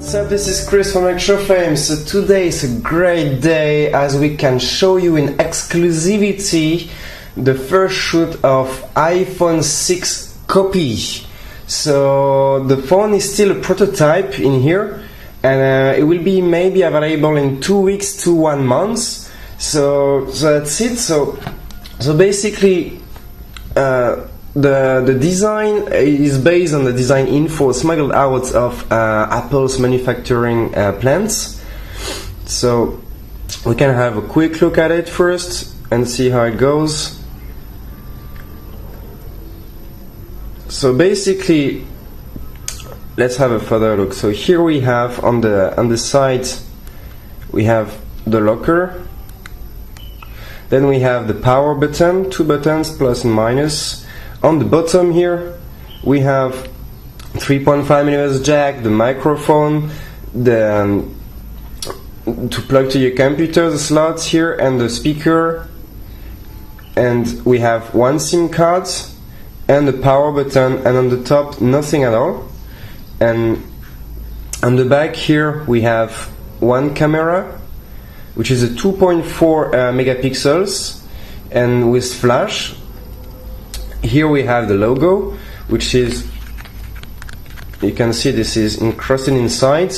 What's up, this is Chris from ElectroFame. So today is a great day as we can show you in exclusivity the first shoot of iPhone 6 copy. So the phone is still a prototype in here, and it will be maybe available in 2 weeks to 1 month. So that's it. So basically the design is based on the design info smuggled out of Apple's manufacturing plants. So we can have a quick look at it first and see how it goes. So basically, let's have a further look. So here we have on the side we have the locker. Then we have the power button, 2 buttons, plus and minus. On the bottom here we have 3.5mm jack, the microphone, the to plug to your computer, the slots here, and the speaker. And we have 1 SIM card and the power button, and on the top nothing at all. And on the back here we have 1 camera, which is a 2.4 megapixels and with flash. Here we have the logo, which is, you can see this is encrusted inside,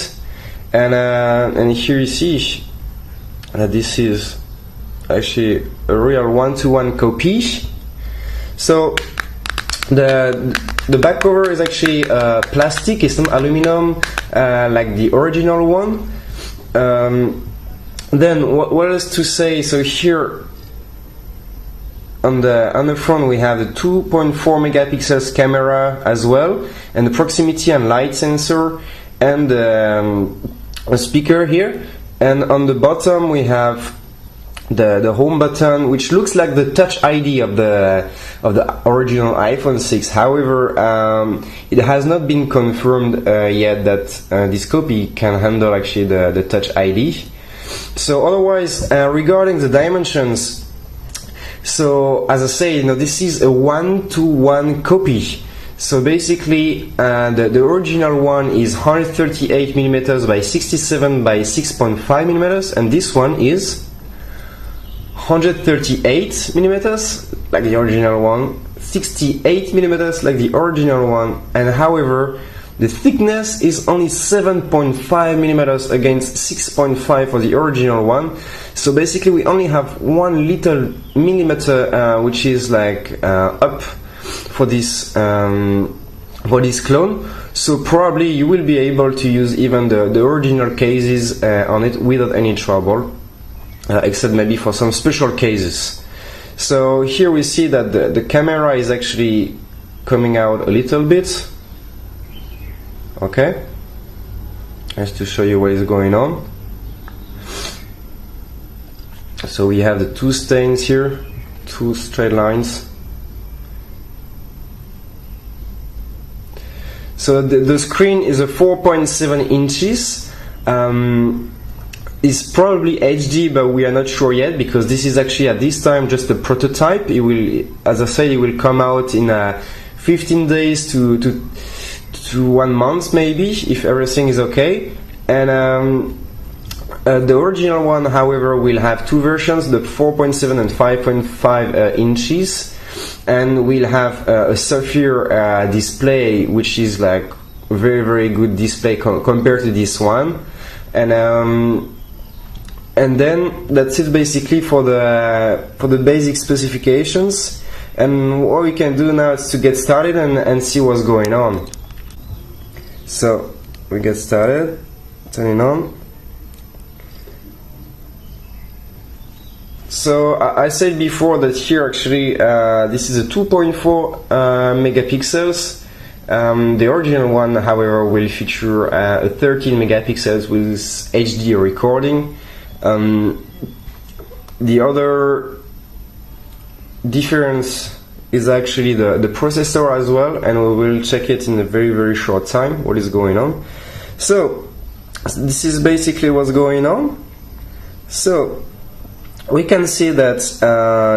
and here you see that this is actually a real 1-to-1 copy. So the back cover is actually plastic, it's not aluminum like the original one. Then what else to say? So here on the front we have the 2.4 megapixels camera as well, and the proximity and light sensor, and a speaker here. And on the bottom we have the home button, which looks like the Touch ID of the original iPhone 6. However, it has not been confirmed yet that this copy can handle actually the Touch ID. So otherwise, regarding the dimensions, so as I say, this is a 1-to-1 copy. So basically, the original one is 138mm by 67 by 6.5mm, and this one is 138mm like the original one, 68mm like the original one, and however the thickness is only 7.5mm against 6.5 for the original one. So basically we only have 1 little millimeter which is like up for this clone. So probably you will be able to use even the original cases on it without any trouble, except maybe for some special cases. So here we see that the camera is actually coming out a little bit. Okay, just to show you what is going on. So we have the 2 stains here, 2 straight lines. So the screen is a 4.7 inches. It's probably HD, but we are not sure yet, because this is actually at this time just a prototype. It will, as I said, it will come out in 15 days to 1 month maybe, if everything is okay. And the original one, however, will have 2 versions, the 4.7 and 5.5 inches, and will have a Sapphire display, which is like very, very good display compared to this one. And then that's it basically for the basic specifications. And what we can do now is to get started and see what's going on. So we get started, turning on. So I said before that here actually this is a 2.4 megapixels. The original one, however, will feature a 13 megapixels with HD recording. The other difference is actually the processor as well, and we will check it in a very, very short time what is going on. So this is basically what's going on. So we can see that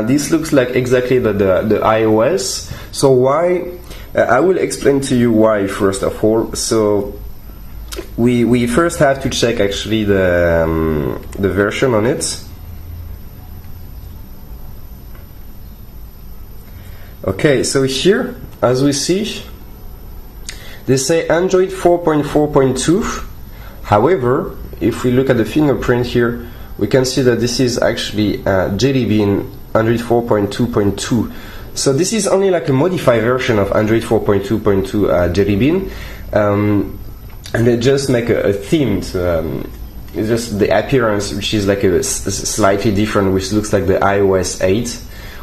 this looks like exactly the iOS. So why? I will explain to you why first of all. So we first have to check actually the version on it. Okay, so here, as we see, they say Android 4.4.2. However, if we look at the fingerprint here, we can see that this is actually Jelly Bean Android 4.2.2. So this is only like a modified version of Android 4.2.2 Jelly Bean, and they just make a themed. It's just the appearance, which is like a slightly different, which looks like the iOS 8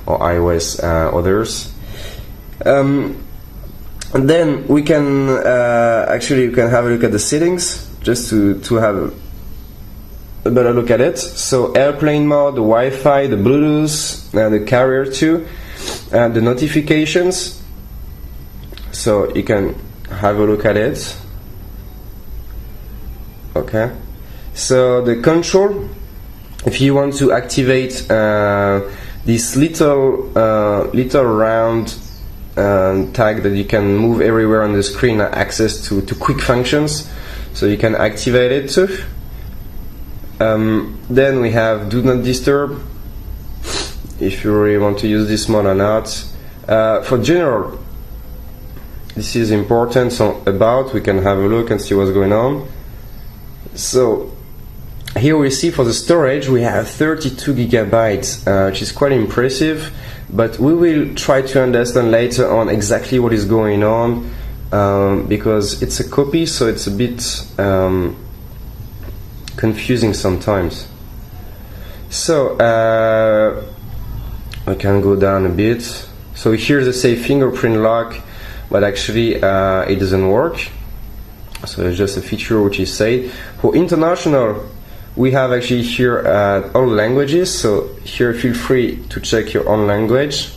or iOS others. And then we can actually you can have a look at the settings just to have a better look at it. So airplane mode, the Wi-Fi, the Bluetooth, the carrier too, and the notifications. So you can have a look at it. Okay. So the control, if you want to activate this little round tag that you can move everywhere on the screen, access to quick functions, so you can activate it too. Then we have do not disturb, if you really want to use this mode or not. For general, this is important. So about, we can have a look and see what's going on. So here we see for the storage we have 32 gigabytes, which is quite impressive, but we will try to understand later on exactly what is going on, because it's a copy, so it's a bit confusing sometimes. So I can go down a bit. So here they say fingerprint lock, but actually it doesn't work. So it's just a feature which is said. For international, we have actually here all languages, so here feel free to check your own language.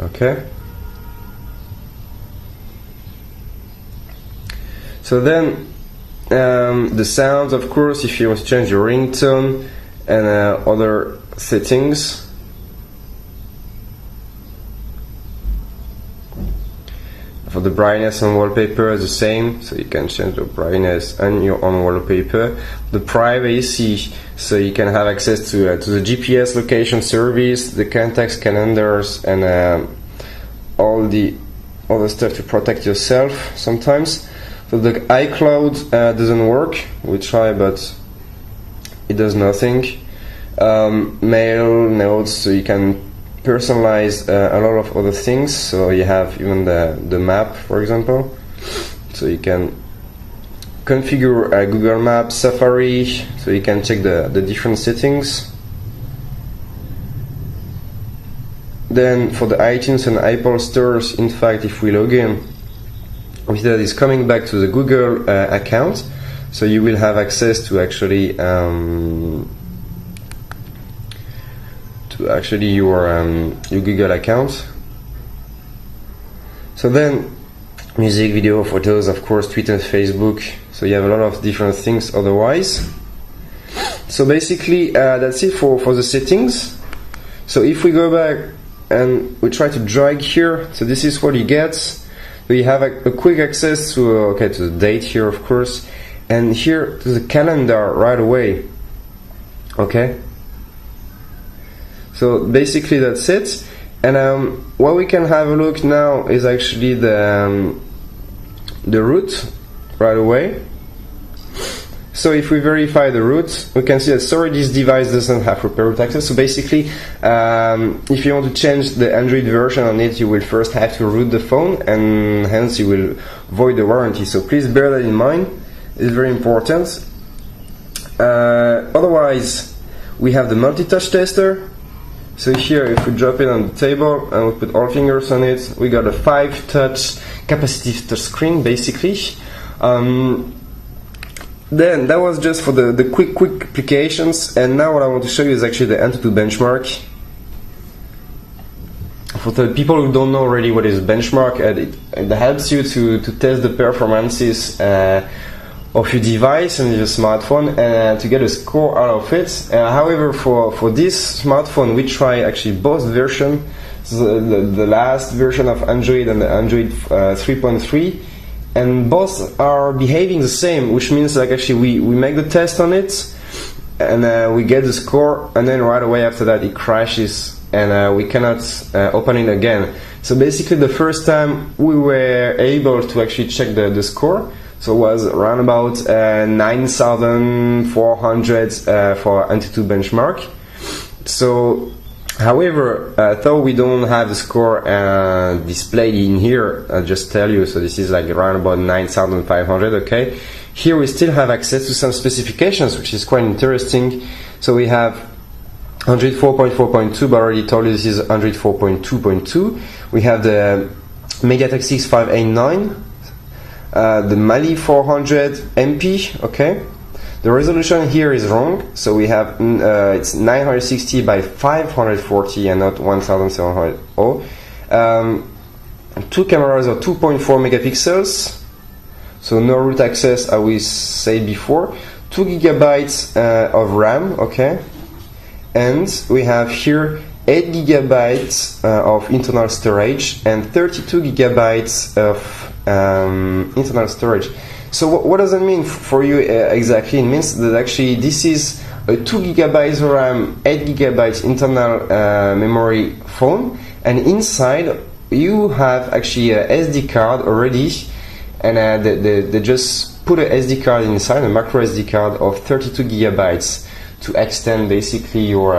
Okay. So then the sounds, of course, if you want to change your ringtone and other settings. For the brightness and wallpaper is the same, so you can change the brightness and your own wallpaper. The privacy, so you can have access to the GPS location service, the contacts, calendars, and all the other stuff to protect yourself sometimes. So the iCloud doesn't work. We try, but it does nothing. Mail, notes, so you can personalize a lot of other things. So you have even the map, for example. So you can configure Google Maps, Safari, so you can check the different settings. Then for the iTunes and Apple stores, in fact, if we log in, that is coming back to the Google account, so you will have access to actually your Google account. So then music, video, photos, of course, Twitter, Facebook, so you have a lot of different things otherwise. So basically that's it for the settings. So if we go back and we try to drag here, so this is what you get. So you have a quick access to to the date here, of course, and here to the calendar right away. Okay. So basically that's it. And what we can have a look now is actually the route right away. So if we verify the route, we can see that sorry, this device doesn't have proper root access. So basically, if you want to change the Android version on it, you will first have to root the phone, and hence you will void the warranty. So please bear that in mind. It's very important. Otherwise, we have the multi-touch tester. So here, if we drop it on the table and we put all fingers on it, we got a 5-touch capacitive touch screen, basically. Then that was just for the quick applications, and now what I want to show you is actually the AnTuTu benchmark. For the people who don't know already what is benchmark, it helps you to test the performances of your device and your smartphone and to get a score out of it. However, for this smartphone, we try actually both versions, so the last version of Android and the Android 3.3, and both are behaving the same, which means like actually we make the test on it and we get the score, and then right away after that it crashes and we cannot open it again. So basically the first time we were able to actually check the score, so it was around about 9,400 for Antutu benchmark. So however, though we don't have the score displayed in here, I'll just tell you, so this is like around about 9,500, okay? Here we still have access to some specifications, which is quite interesting. So we have 104.4.2, but I already told you this is 104.2.2. We have the MediaTek 6589, the Mali 400 MP, okay? The resolution here is wrong, so we have it's 960 by 540 and not 1700. Two cameras are 2.4 megapixels, so no root access, as we said before. 2 gigabytes of RAM, okay, and we have here 8 gigabytes of internal storage and 32 gigabytes of internal storage. So what does it mean for you exactly? It means that actually this is a 2 gigabytes RAM, 8 gigabytes internal memory phone, and inside you have actually a SD card already, and they just put a SD card inside, a micro SD card of 32 gigabytes to extend basically your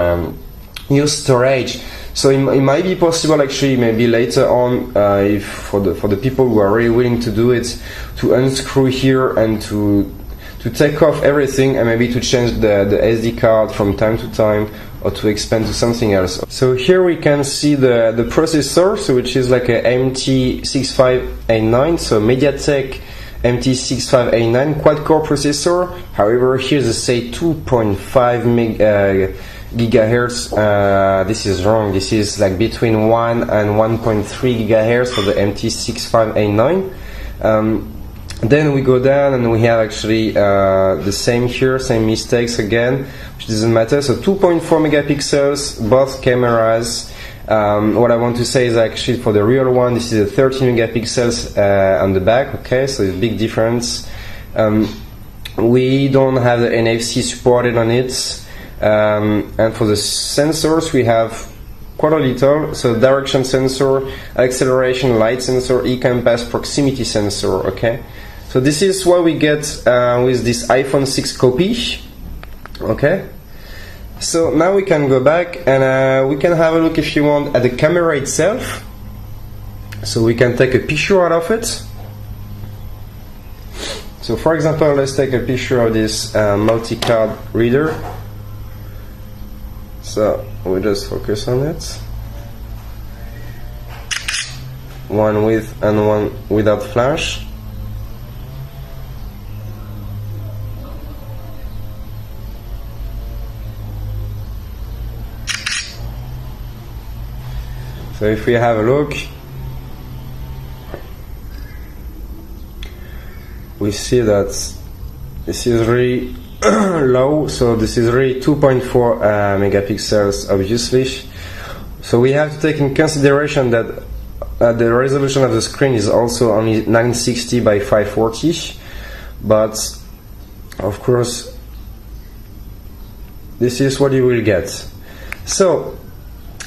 storage. So it might be possible actually maybe later on if for the people who are really willing to do it, to unscrew here and to take off everything and maybe to change the SD card from time to time or to expand to something else. So here we can see the processor, so which is like a MT6589, so MediaTek MT6589 quad-core processor. However, here's a say 2.5 gigahertz. This is wrong. This is like between 1 and 1.3 gigahertz for the MT6589. Then we go down and we have actually the same here, same mistakes again, which doesn't matter. So 2.4 megapixels, both cameras. What I want to say is actually for the real one, this is a 13 megapixels on the back, okay, so it's a big difference. We don't have the NFC supported on it. And for the sensors, we have quite a little. So direction sensor, acceleration, light sensor, e-compass, proximity sensor, okay. So this is what we get with this iPhone 6 copy, okay. So now we can go back and we can have a look, if you want, at the camera itself. So we can take a picture out of it. So for example, let's take a picture of this multi-card reader. So we just focus on it. One with and one without flash. So if we have a look, we see that this is really low, so this is really 2.4 megapixels obviously. So we have to take in consideration that the resolution of the screen is also only 960 by 540, but of course this is what you will get. So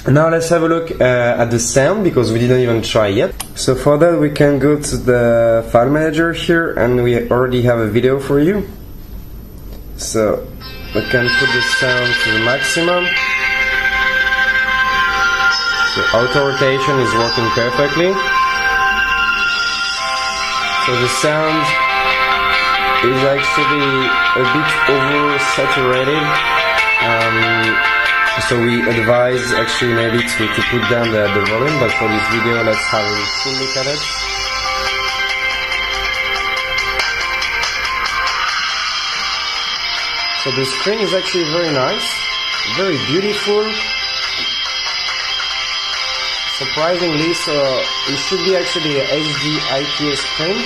now let's have a look at the sound, because we didn't even try yet. So for that we can go to the file manager here, and we already have a video for you. So we can put the sound to the maximum. So auto rotation is working perfectly. So the sound is actually a bit oversaturated. So we advise actually maybe to put down the volume, but for this video let's have a full look at it. So the screen is actually very nice, very beautiful. Surprisingly, so it should be actually a HD IPS screen.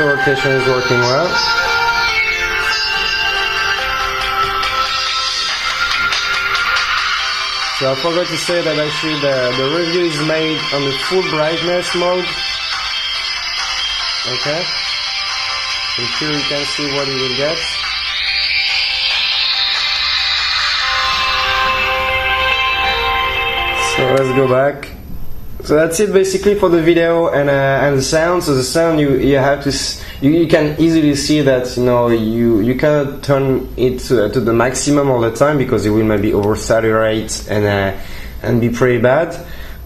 auto rotation is working well. So I forgot to say that actually the review is made on the full brightness mode. Okay. So here you can see what you will get. So let's go back. So that's it basically for the video and the sound. So the sound you have to you can easily see that you cannot turn it to the maximum all the time because it will maybe oversaturate and be pretty bad.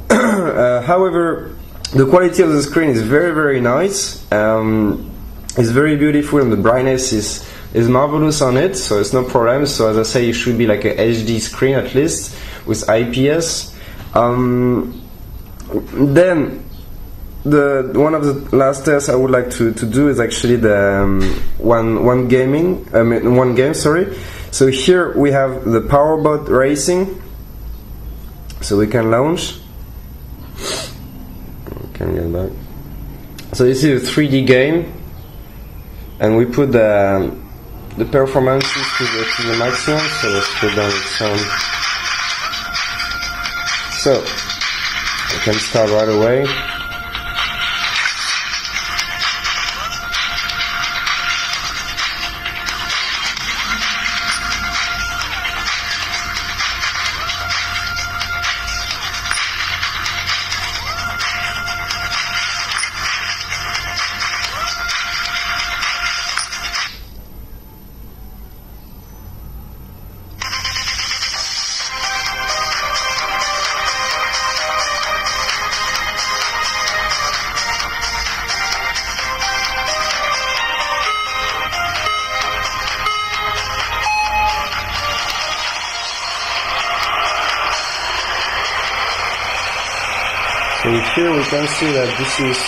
However, the quality of the screen is very nice. It's very beautiful and the brightness is marvelous on it, so it's no problem. So as I say, it should be like a HD screen at least with IPS. Then one of the last tests I would like to do is actually the one game. Sorry. So here we have the Powerbot Racing. So we can launch. Can get back. So this is a 3D game, and we put the performances to the maximum. So let's put down the sound. So we can start right away. So here we can see that this is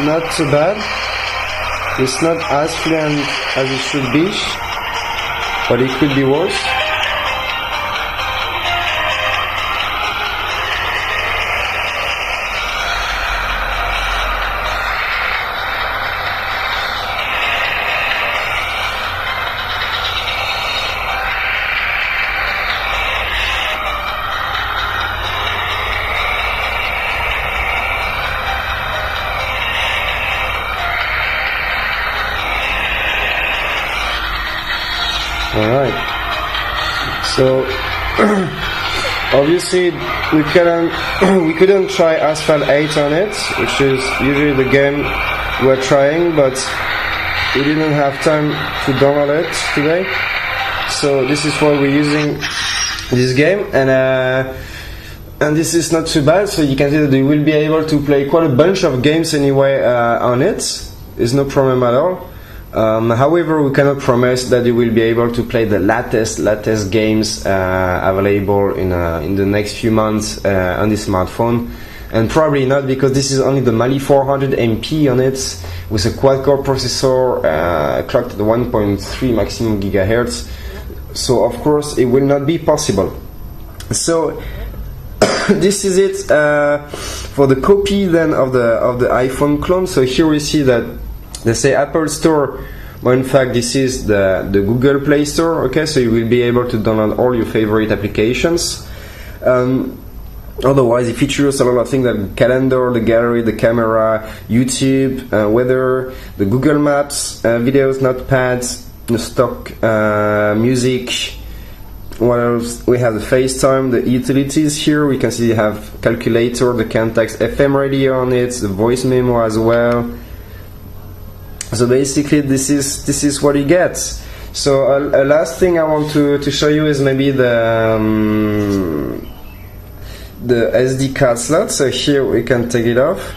not too bad. It's not as fluent as it should be, but it could be worse. Alright, so obviously we couldn't try Asphalt 8 on it, which is usually the game we're trying, but we didn't have time to download it today, so this is why we're using this game, and this is not too bad. So you can see that you will be able to play quite a bunch of games anyway on it. There's no problem at all. However, we cannot promise that you will be able to play the latest games available in the next few months on this smartphone, and probably not, because this is only the Mali 400 MP on it with a quad-core processor clocked at 1.3 maximum gigahertz. So of course it will not be possible. So this is it for the copy then of the iPhone clone. So here we see that they say Apple Store, but in fact this is the Google Play Store. Okay, so you will be able to download all your favorite applications. Otherwise it features a lot of things like calendar, the gallery, the camera, YouTube, weather, the Google Maps, videos, notepads, the stock music. What else? We have the FaceTime, the utilities here. We can see you have calculator, the Cantax FM radio on it, the voice memo as well. So basically this is what you get. So a last thing I want to show you is maybe the SD card slot. So here we can take it off.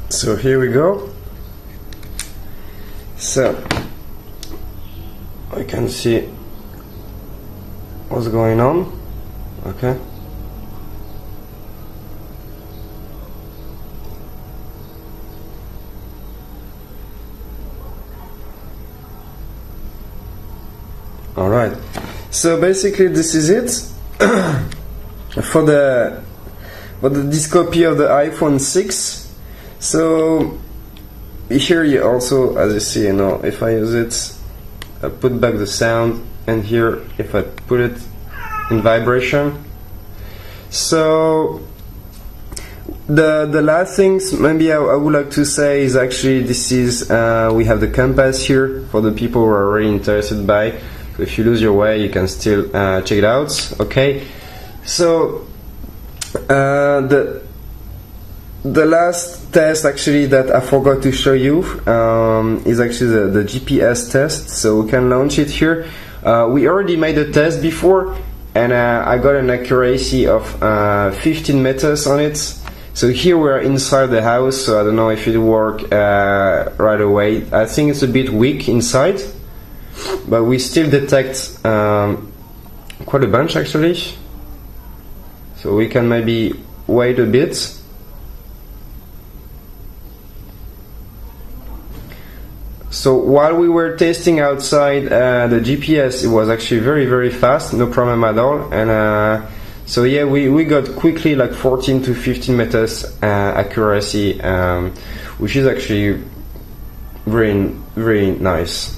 So here we go. So I can see what's going on. Okay. Alright, so basically this is it for this copy of the iPhone 6. So here you also, as you see, you know, if I use it, I put back the sound, and here if I put it in vibration. So the last things maybe I would like to say is actually this is we have the compass here for the people who are really interested by. So if you lose your way, you can still check it out. Okay, so the last test actually that I forgot to show you is actually the GPS test. So we can launch it here. We already made a test before, and I got an accuracy of 15 meters on it. So here we're inside the house, so I don't know if it will work right away. I think it's a bit weak inside, but we still detect quite a bunch actually. So we can maybe wait a bit. So while we were testing outside the GPS, it was actually very fast, no problem at all. And so yeah, we got quickly like 14 to 15 meters accuracy, which is actually very nice.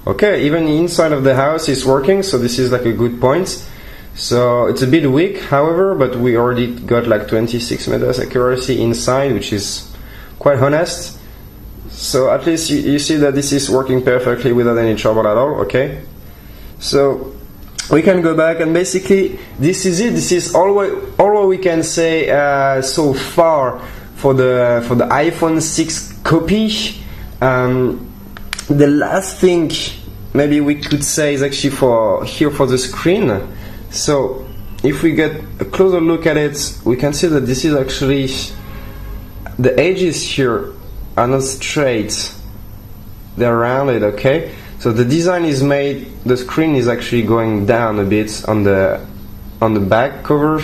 Okay, even inside of the house is working, so this is like a good point. So it's a bit weak, however, but we already got like 26 meters accuracy inside, which is quite honest. So at least you see that this is working perfectly without any trouble at all. Okay, so we can go back, and basically this is it. This is all what we can say so far for the iPhone 6 copy. The last thing maybe we could say is actually for the screen. So if we get a closer look at it, we can see that this is actually, the edges here are not straight, they're rounded. Okay, so the design is made, the screen is actually going down a bit on the back cover,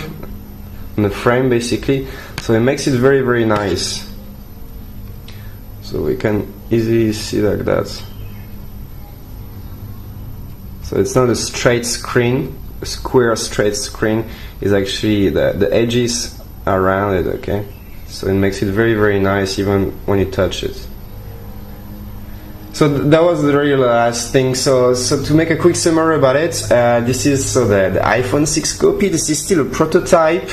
on the frame basically, so it makes it very nice. So we can easily see like that. So it's not a straight screen, a square straight screen, is actually the edges are rounded. Okay, so it makes it very nice even when you touch it. So that was the real last thing. So to make a quick summary about it, this is the iPhone 6 copy. This is still a prototype,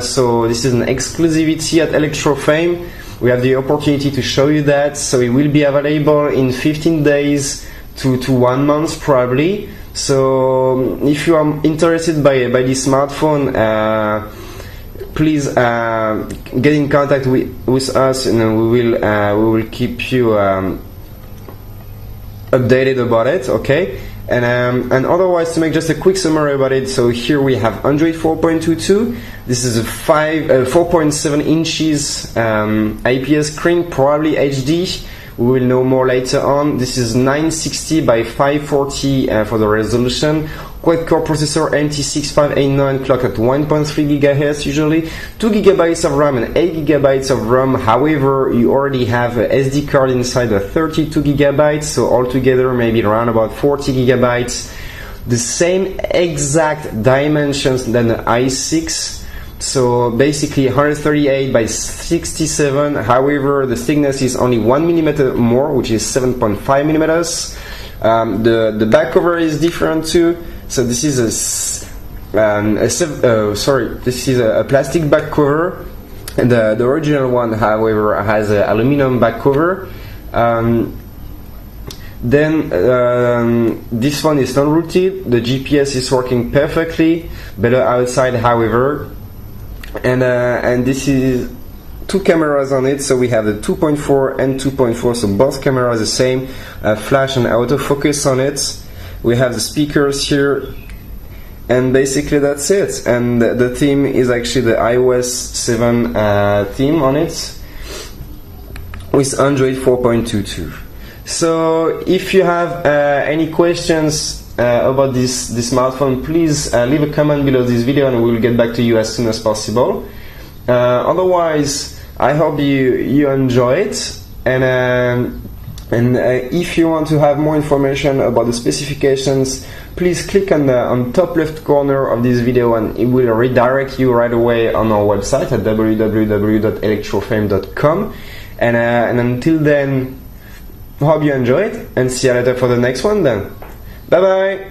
so this is an exclusivity at ElectroFame. We have the opportunity to show you that, so it will be available in 15 days to 1 month probably. So if you are interested by this smartphone, please get in contact with us, and we will keep you updated about it. Okay, and otherwise, to make just a quick summary about it, so here we have Android 4.22. This is a 4.7 inches IPS screen, probably HD. We will know more later on. This is 960 by 540 for the resolution. Quad-core processor NT6589, clock at 1.3 GHz usually. 2 GB of RAM and 8 GB of RAM. However, you already have a SD card inside the 32 GB, so altogether maybe around about 40 GB. The same exact dimensions than the i6. So basically 138 by 67. However, the thickness is only 1 millimeter more, which is 7.5 millimeters. The back cover is different too. So this is this is a plastic back cover, and the original one, however, has an aluminum back cover. Then this one is non-rooted. The GPS is working perfectly, better outside, however. And this is 2 cameras on it, so we have the 2.4 and 2.4, so both cameras the same, flash and autofocus on it. We have the speakers here, and basically that's it. And the theme is actually the iOS 7 theme on it, with Android 4.22. So if you have any questions about this smartphone, please leave a comment below this video, and we will get back to you as soon as possible. Otherwise, I hope you enjoy it, and if you want to have more information about the specifications, please click on the top left corner of this video, and it will redirect you right away on our website at www.electrofame.com. And until then, hope you enjoy it, and see you later for the next one then. Bye bye!